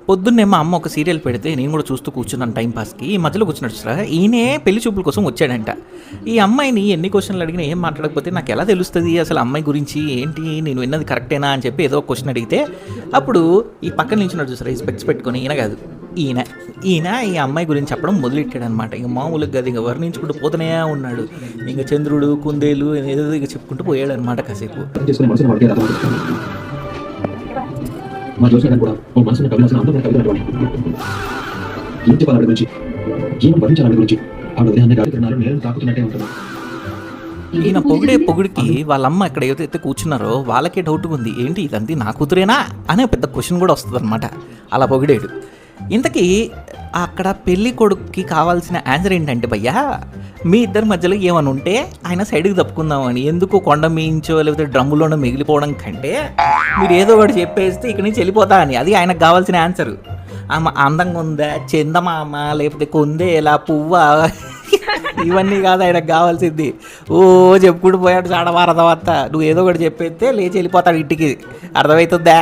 పొద్దున్నే మా అమ్మ ఒక సీరియల్ పెడితే నేను కూడా చూస్తూ కూర్చున్నాను టైం పాస్కి. ఈ మధ్యలో కూర్చున్నాడు చూసారా, ఈయనే పెళ్లి చూపుల కోసం వచ్చాడంట. ఈ అమ్మాయిని ఎన్ని క్వశ్చన్లు అడిగినా ఏం మాట్లాడకపోతే నాకు ఎలా తెలుస్తుంది అసలు అమ్మాయి గురించి ఏంటి, నేను విన్నది కరెక్టేనా అని చెప్పి ఏదో ఒక క్వశ్చన్ అడిగితే అప్పుడు ఈ పక్కన నిల్చున్నాడు చూసారా, ఈ స్పెక్స్ పెట్టుకొని, ఈయన కాదు ఈయన ఈయన ఈ అమ్మాయి గురించి చెప్పడం మొదలెట్టాడు అనమాట. ఇక మామూలుగా కాదు, ఇంకా వర్ణించుకుంటూ పోతూనే ఉన్నాడు. ఇంకా చంద్రుడు కుందేలు ఏదో ఇక చెప్పుకుంటూ పోయాడు అనమాట కాసేపు. మా జోస్యం కూడా ఓ మనసును కవిలాసిన అందమైన కవిత అటువంటి ఏం చెప్పాలి ఆవిడ గురించి, ఏం వర్ణించాలి ఆవిడ గురించి. ఆవిడ ఉదయాన్నే గాలి తిన్నారు, నేను తాకుతున్నట్టే ఉంటాను. ఈయన పొగిడికి వాళ్ళమ్మ ఇక్కడ ఏదైతే కూర్చున్నారో వాళ్ళకే డౌట్గా ఉంది, ఏంటి ఇదంతా నా కూతురేనా అనే పెద్ద క్వశ్చన్ కూడా వస్తుంది అనమాట. అలా పొగిడాడు. ఇంతకీ అక్కడ పెళ్లి కొడుకుకి కావాల్సిన ఆన్సర్ ఏంటంటే, భయ్యా మీ ఇద్దరి మధ్యలో ఏమని ఉంటే ఆయన సైడ్కి తప్పుకుందామని, ఎందుకు కొండ మీయించో లేకపోతే డ్రమ్ములోనో మిగిలిపోవడం కంటే మీరు ఏదో ఒకటి చెప్పేస్తే ఇక్కడి నుంచి వెళ్ళిపోతా అని. అది ఆయనకు కావాల్సిన ఆన్సర్. ఆమె అందంగా ఉందా, చందమామ లేకపోతే కొందేలా పువ్వా, ఇవన్నీ కాదు ఆయనకు కావాల్సింది. ఓ చెప్పుకుంటూ పోయాడు చాడవారదవత్త. నువ్వు ఏదో ఒకటి చెప్పేస్తే లేచి వెళ్ళిపోతాడు ఇంటికి. అర్థమవుతుందా?